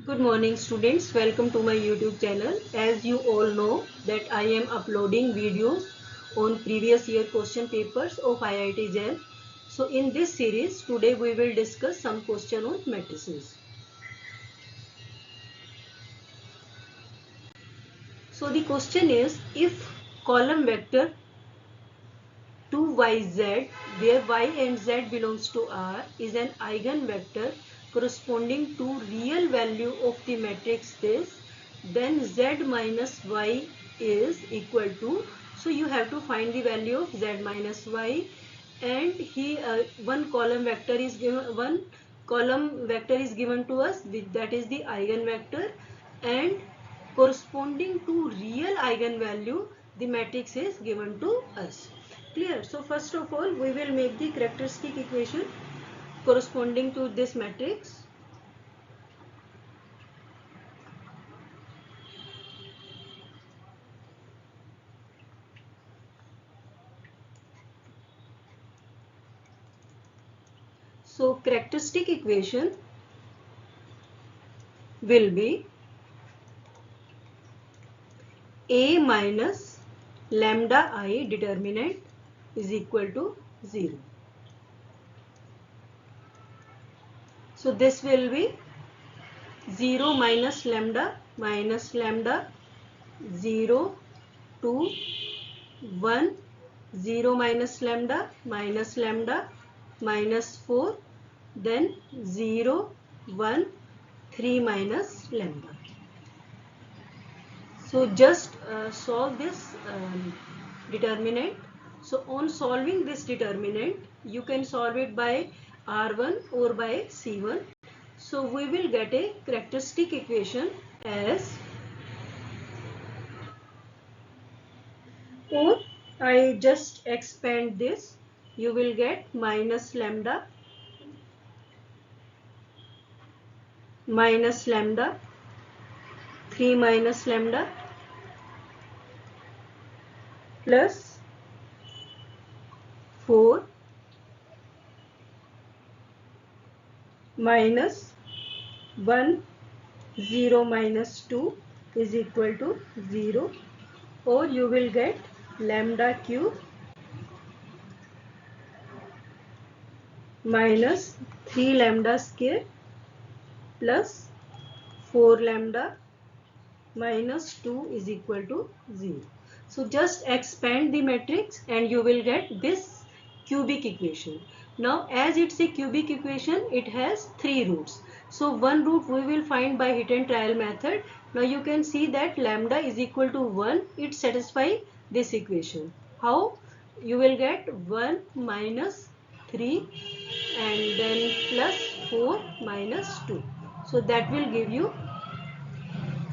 Good morning students, welcome to my YouTube channel. As you all know that I am uploading videos on previous year question papers of IIT JAM. So in this series today we will discuss some question on matrices. So the question is, if column vector 2yz where y and z belongs to R is an eigenvector corresponding to real value of the matrix this, then z minus y is equal to, so you have to find the value of z minus y, and one column vector is given to us, that is the eigenvector, and corresponding to real eigenvalue the matrix is given to us. Clear? So first of all we will make the characteristic equation corresponding to this matrix. So characteristic equation will be A minus lambda I determinant is equal to 0. So this will be 0 minus lambda 0 2 1 0 minus lambda minus 4, then 0 1 3 minus lambda. So just solve this determinant. So on solving this determinant you can solve it by R1 or by C1. So we will get a characteristic equation as, or I just expand this, you will get minus lambda 3 minus lambda plus 4 minus 1 0 minus 2 is equal to 0, or you will get lambda cube minus 3 lambda square plus 4 lambda minus 2 is equal to 0. So just expand the matrix and you will get this cubic equation. Now as it's a cubic equation, it has 3 roots. So one root we will find by hit and trial method. Now you can see that lambda is equal to 1. It satisfies this equation. How? You will get 1 minus 3 and then plus 4 minus 2. So that will give you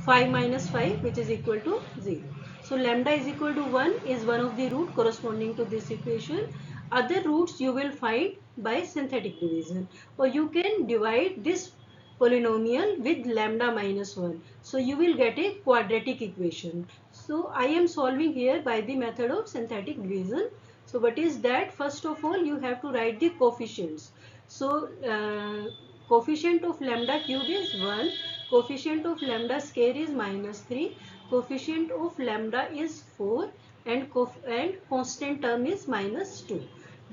5 minus 5, which is equal to 0. So lambda is equal to 1 is one of the root corresponding to this equation. Other roots you will find by synthetic division, or you can divide this polynomial with lambda minus 1. So you will get a quadratic equation. So I am solving here by the method of synthetic division. So what is that? First of all you have to write the coefficients. So coefficient of lambda cube is 1, coefficient of lambda square is minus 3, coefficient of lambda is 4, and constant term is minus 2.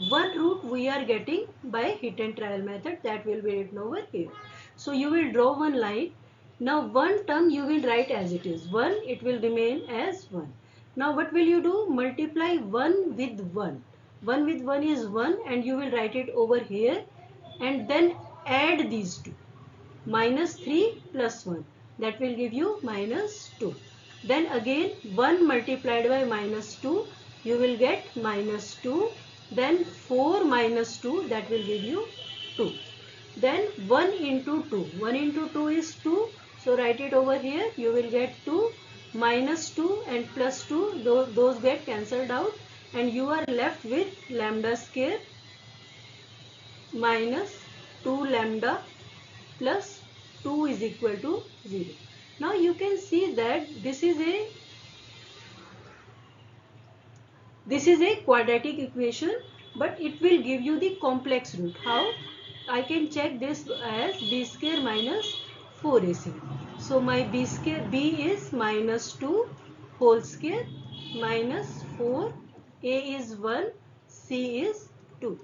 One root we are getting by hit and trial method, that will be written over here. So you will draw one line. Now one term you will write as it is 1, it will remain as 1. Now what will you do? Multiply 1 with 1. 1 with 1 is 1 and you will write it over here, and then add these two. Minus 3 plus 1, that will give you minus 2. Then again 1 multiplied by minus 2, you will get minus 2. Then 4 minus 2, that will give you 2. Then 1 into 2, 1 into 2 is 2. So write it over here, you will get 2 minus 2 and plus 2, those get cancelled out, and you are left with lambda square minus 2 lambda plus 2 is equal to 0. Now you can see that this is a quadratic equation, but it will give you the complex root. How? I can check this as b square minus 4ac. So my b square, b is minus 2 whole square minus 4, a is 1, c is 2.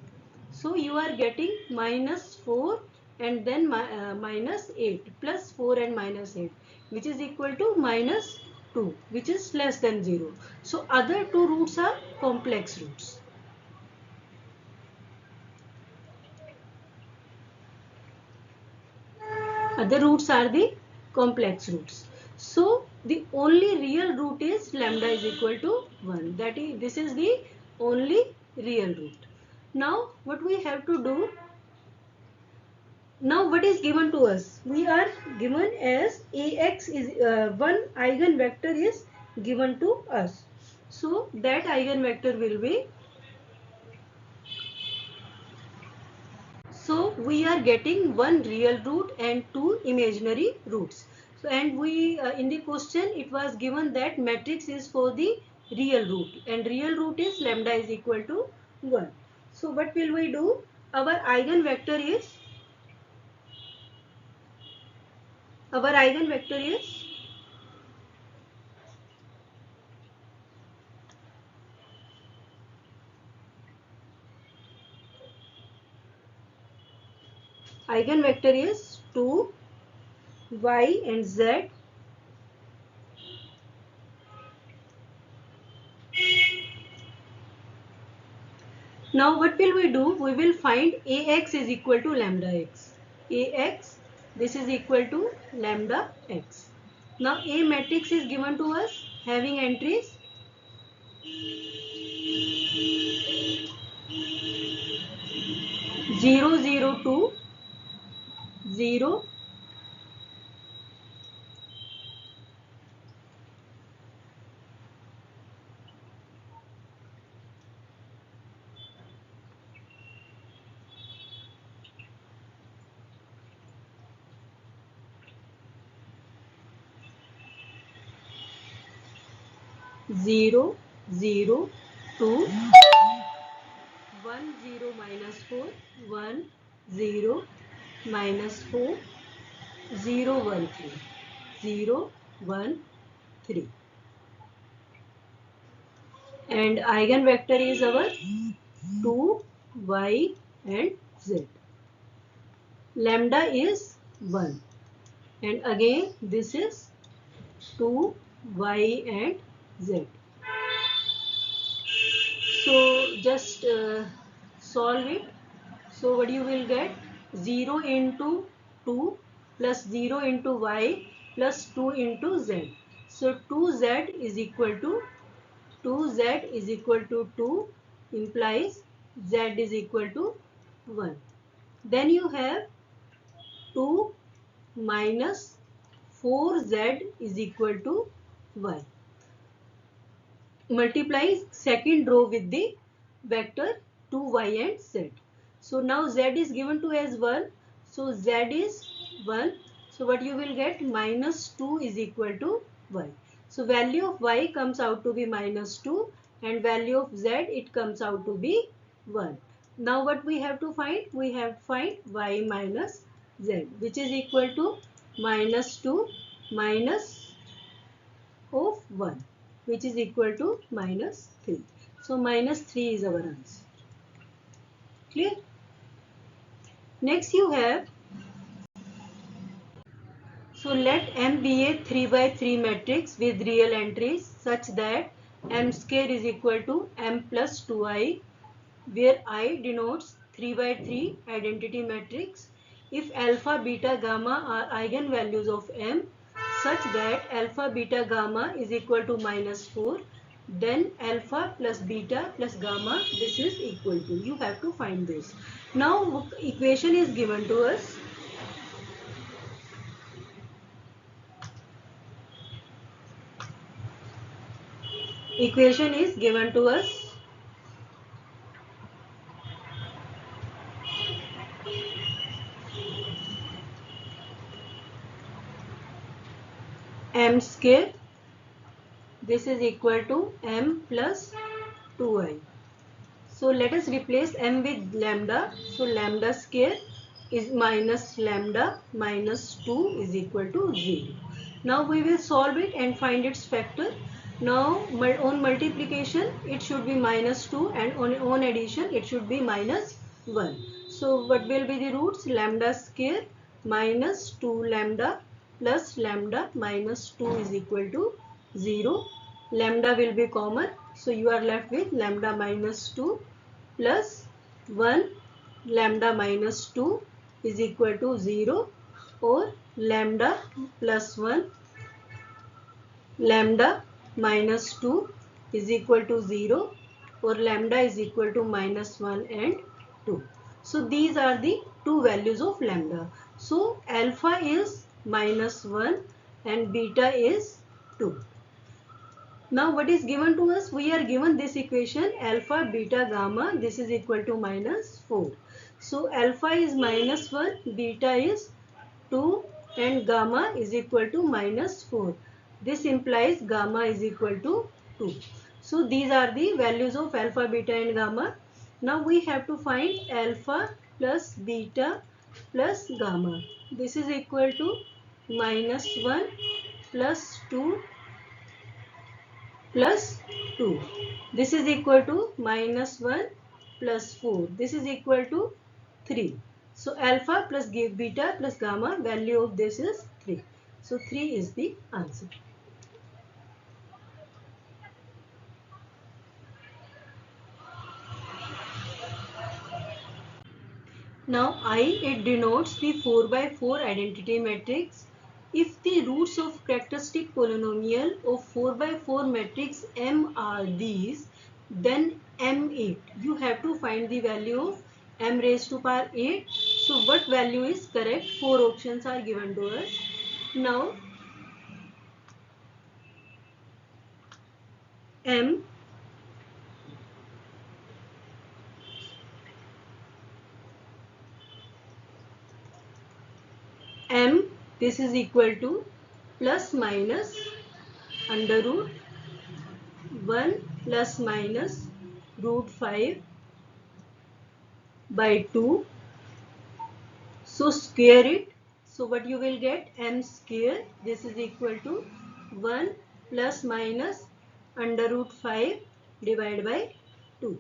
So you are getting minus 4 and then minus 8 plus 4 and minus 8, which is equal to minus 2, which is less than 0. So other two roots are complex roots. Other roots are the complex roots. So the only real root is lambda is equal to 1. That is, this is the only real root. Now what we have to do? Now what is given to us? We are given as Ax is one eigenvector is given to us. So that eigenvector will be, so we are getting one real root and two imaginary roots. So and we in the question it was given that matrix is for the real root and real root is lambda is equal to 1. So what will we do? Our eigenvector is our eigenvector is eigenvector is 2 y and z. Now what will we do? We will find Ax is equal to lambda x. Ax, this is equal to lambda x. Now A matrix is given to us having entries 0, 0, 2, 0, 0, 0, 2, 1, 0, minus 4, 1, 0, minus 4, 0, 1, 3, 0, 1, 3. And eigenvector is our 2, y and z. Lambda is 1. And again this is 2, y and z. So just solve it. So what you will get? 0 into 2 plus 0 into y plus 2 into z. So 2z is equal to 2z is equal to 2 implies z is equal to 1. Then you have 2 minus 4z is equal to y. Multiply second row with the vector 2y and z. So now z is given to as 1. So z is 1. So what you will get? Minus 2 is equal to y. So value of y comes out to be minus 2 and value of z it comes out to be 1. Now what we have to find? We have to find y minus z, which is equal to minus 2 minus of 1, which is equal to minus 3. So minus 3 is our answer. Clear? Next you have, so let M be a 3 by 3 matrix with real entries such that M square is equal to M plus 2I, where I denotes 3 by 3 identity matrix if alpha, beta, gamma are eigenvalues of M such that alpha, beta, gamma is equal to minus 4, then alpha plus beta plus gamma, this is equal to, you have to find this. Now equation is given to us. Equation is given to us. M square, this is equal to M plus 2I. So let us replace M with lambda. So lambda square is minus lambda minus 2 is equal to 0. Now we will solve it and find its factor. Now on multiplication it should be minus 2 and on addition it should be minus 1. So what will be the roots? Lambda square minus 2 lambda plus lambda minus 2 is equal to 0. Lambda will be common. So you are left with lambda minus 2 plus 1 lambda minus 2 is equal to 0, or lambda plus 1 lambda minus 2 is equal to 0, or lambda is equal to minus 1 and 2. So these are the two values of lambda. So alpha is minus 1 and beta is 2. Now what is given to us? We are given this equation alpha, beta, gamma. This is equal to minus 4. So alpha is minus 1, beta is 2 and gamma is equal to minus 4. This implies gamma is equal to 2. So these are the values of alpha, beta and gamma. Now we have to find alpha plus beta plus gamma. This is equal to minus 1 plus 2 plus 2. This is equal to minus 1 plus 4. This is equal to 3. So alpha plus beta plus gamma, value of this is 3. So 3 is the answer. Now I, it denotes the 4 by 4 identity matrix. If the roots of characteristic polynomial of 4 by 4 matrix M are these, then M8. You have to find the value of M raised to power 8. So what value is correct? 4 options are given to us. Now M this is equal to plus minus under root 1 plus minus root 5 by 2. So square it. So what you will get? M square. This is equal to 1 plus minus under root 5 divided by 2.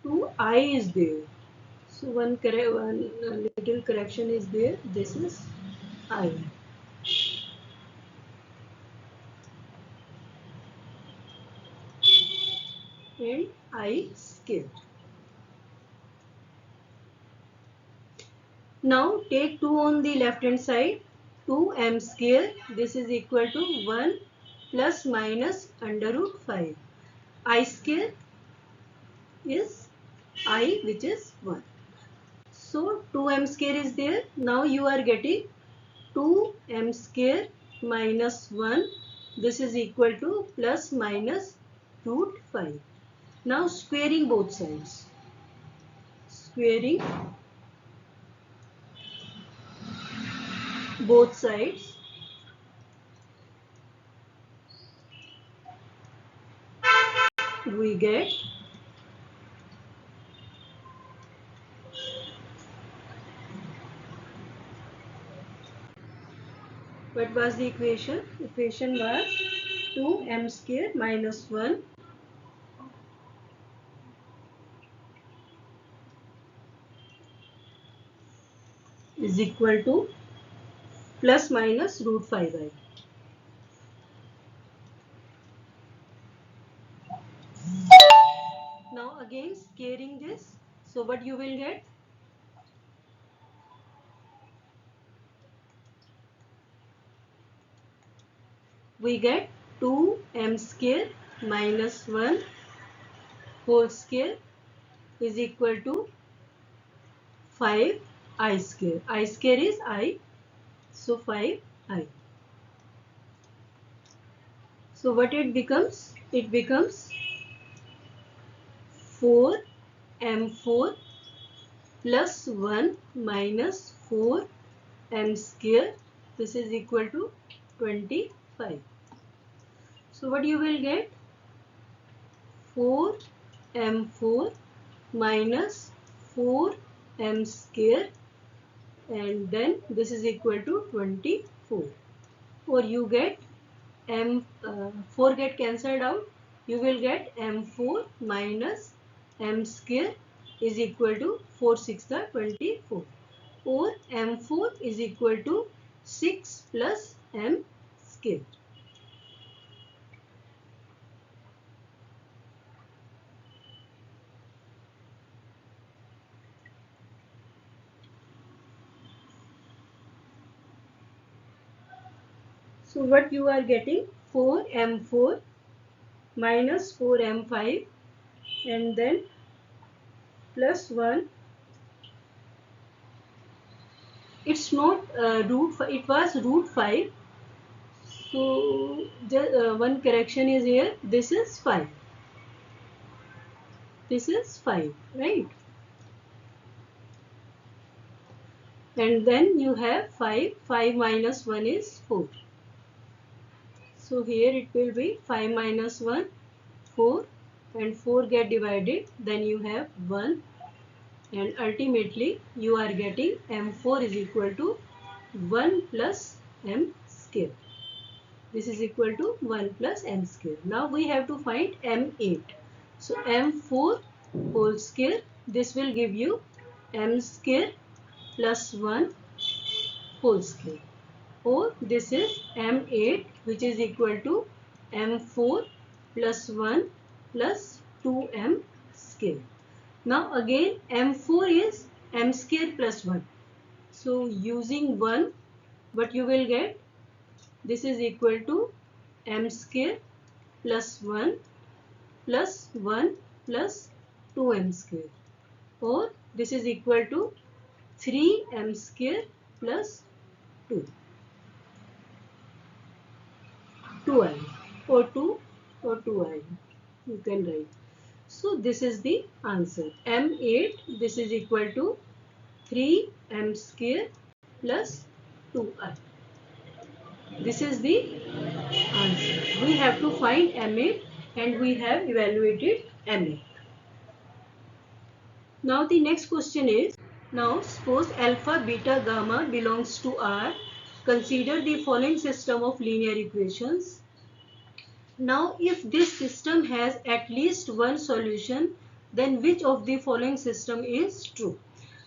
2I is there. So one little correction is there. This is I. And I square. Now take 2 on the left hand side. 2m square. This is equal to 1 plus minus under root 5. I square is I, which is 1. So 2m square is there. Now you are getting 2m square minus 1. This is equal to plus minus root 5. Now squaring both sides. Squaring both sides. We get what was the equation? Equation was 2m square minus 1 is equal to plus minus root 5i. Now again squaring this. So what you will get? We get 2m square minus 1 whole square is equal to 5i square. I square is I. So 5i. So what it becomes? It becomes 4m4 plus 1 minus 4m square. This is equal to 25. So what you will get? 4m4 minus 4m square, and then this is equal to 24. Or you get m 4 get cancelled out, you will get m4 minus m square is equal to 4 6 24, or m4 is equal to 6 plus m square. So what you are getting, 4m4 minus 4m5 and then plus 1. It's not root, it was root 5. So one correction is here, this is 5. This is 5, right? And then you have 5. 5 minus 1 is 4. So here it will be 5 minus 1, 4, and 4 get divided, then you have 1, and ultimately you are getting m4 is equal to 1 plus m square. This is equal to 1 plus m square. Now we have to find m8. So m4 whole square, this will give you m square plus 1 whole square. Or this is m8, which is equal to m4 plus 1 plus 2m square. Now again m4 is m square plus 1. So using 1, what you will get? This is equal to m square plus 1 plus 1 plus 2m square. Or this is equal to 3m square plus 2. 2i or 2 or 2i you can write. So this is the answer. m8, this is equal to 3m square plus 2i. This is the answer. We have to find m8 and we have evaluated m8. Now the next question is, now suppose alpha, beta, gamma belongs to R. Consider the following system of linear equations. Now if this system has at least one solution, then which of the following system is true?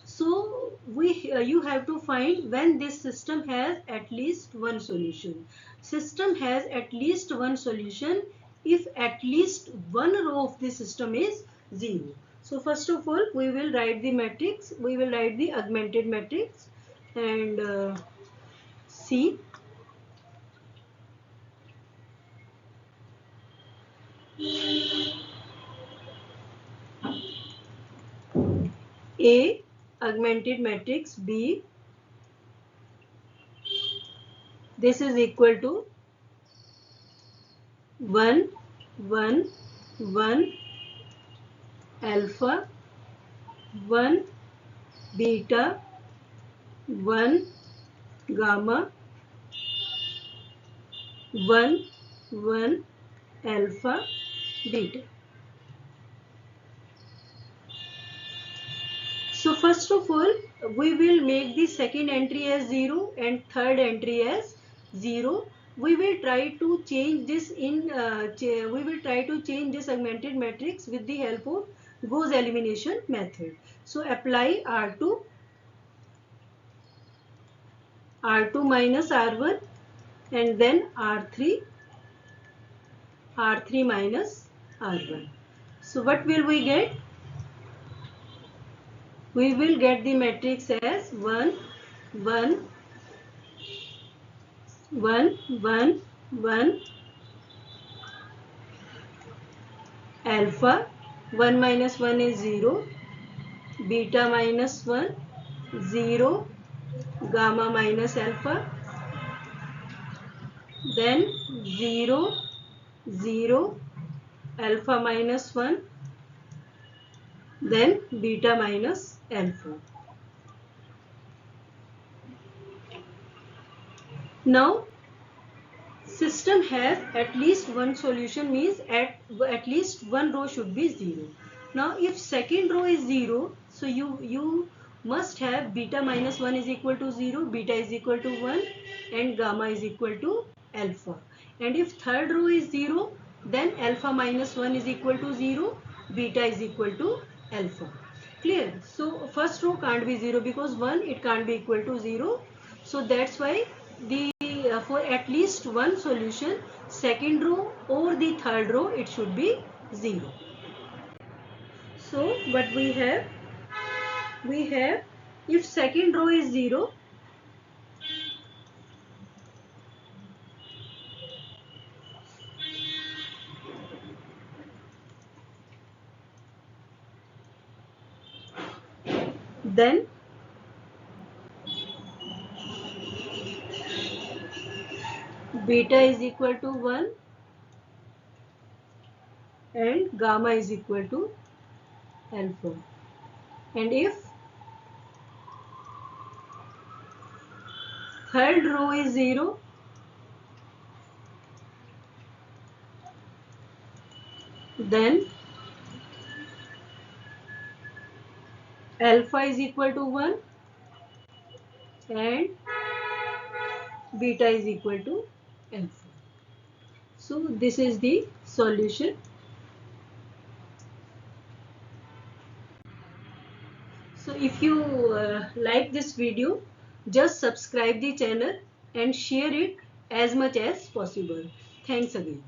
So you have to find when this system has at least one solution. System has at least one solution if at least one row of the system is 0. So first of all we will write the matrix. We will write the augmented matrix and C. A augmented matrix B, this is equal to 1 1 1 alpha, 1 beta, 1 gamma, 1 1 alpha beta. So first of all we will make the second entry as 0 and third entry as 0. We will try to change this augmented matrix with the help of Gauss elimination method. So apply R2 minus R1 and then R3 minus R1. So what will we get? We will get the matrix as 1 1 1 1 1 alpha, 1 minus 1 is 0, beta minus 1 0, gamma minus alpha, then 0 0, alpha minus 1, then beta minus alpha. Now system has at least one solution means at least one row should be 0. Now if second row is 0, so you must have beta minus 1 is equal to 0, beta is equal to 1 and gamma is equal to alpha. And if third row is 0, then alpha minus 1 is equal to 0, beta is equal to alpha. Clear? So first row can't be 0 because 1 it can't be equal to 0. So that's why the for at least one solution, second row or the third row it should be 0. So what we have if second row is 0, then beta is equal to 1 and gamma is equal to alpha. And if third row is 0, then alpha is equal to 1 and beta is equal to alpha. So this is the solution. So if you like this video, just subscribe the channel and share it as much as possible. Thanks again.